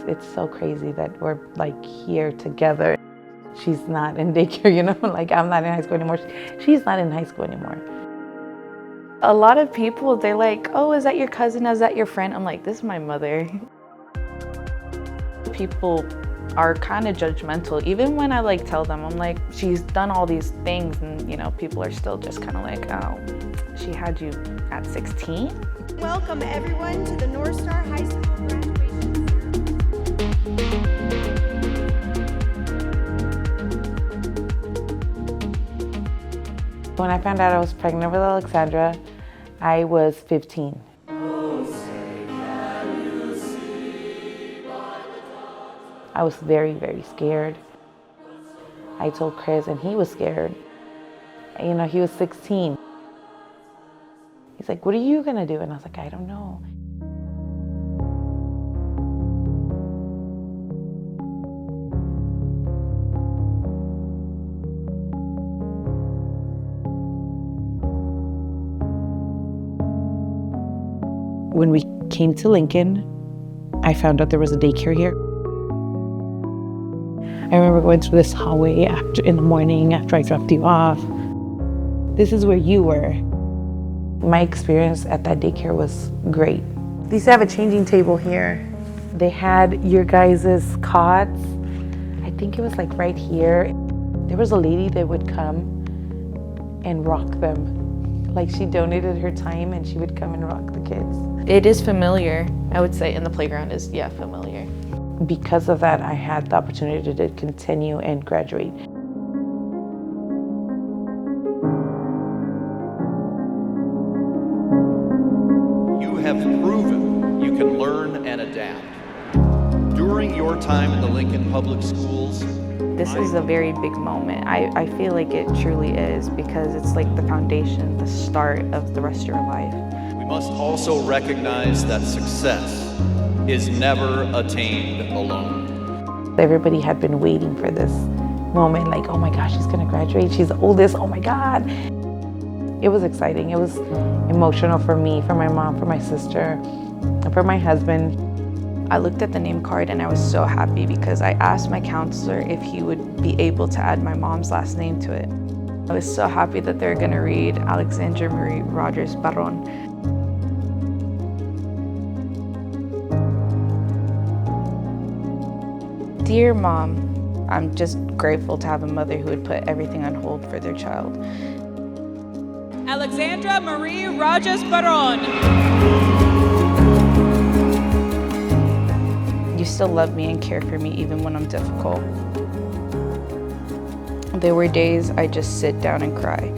It's so crazy that we're like here together. She's not in daycare, you know, like I'm not in high school anymore. She's not in high school anymore. A lot of people, they're like, oh, is that your cousin? Is that your friend? I'm like, this is my mother. People are kind of judgmental. Even when I like tell them, I'm like, she's done all these things, and you know, people are still just kind of like, oh, she had you at 16? Welcome everyone to the North Star High School graduation ceremony. When I found out I was pregnant with Alexandra, I was 15. I was very, very scared. I told Chris and he was scared. You know, he was 16. He's like, what are you gonna do? And I was like, I don't know. When we came to Lincoln, I found out there was a daycare here. I remember going through this hallway in the morning after I dropped you off. This is where you were. My experience at that daycare was great. They used to have a changing table here. They had your guys' cots. I think it was like right here. There was a lady that would come and rock them. Like she donated her time and she would come and rock the kids. It is familiar. I would say in the playground is, yeah, familiar. Because of that, I had the opportunity to continue and graduate. You have proven you can learn and adapt. During your time in the Lincoln Public Schools, This is a very big moment. I feel like it truly is, because it's like the foundation, the start of the rest of your life. we must also recognize that success is never attained alone. Everybody had been waiting for this moment, like, oh my gosh, she's gonna graduate, she's the oldest, oh my God. It was exciting, it was emotional for me, for my mom, for my sister, and for my husband. I looked at the name card and I was so happy because I asked my counselor if he would be able to add my mom's last name to it. I was so happy that they're gonna read Alexandra Marie Rogers Barron. Dear Mom, I'm just grateful to have a mother who would put everything on hold for their child. Alexandra Marie Rogers Barron. You still love me and care for me even when I'm difficult. There were days I just sit down and cry,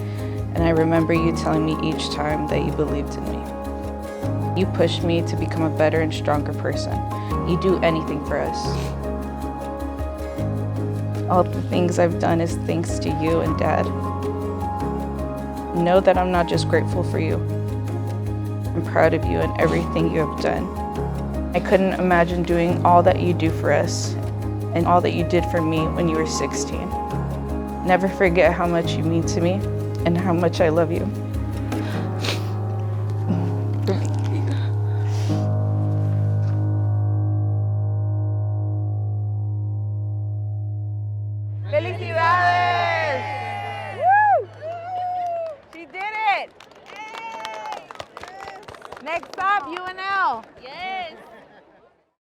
and I remember you telling me each time that you believed in me. You pushed me to become a better and stronger person. You do anything for us. All the things I've done is thanks to you and Dad. Know that I'm not just grateful for you. I'm proud of you and everything you have done. I couldn't imagine doing all that you do for us and all that you did for me when you were 16. Never forget how much you mean to me and how much I love you.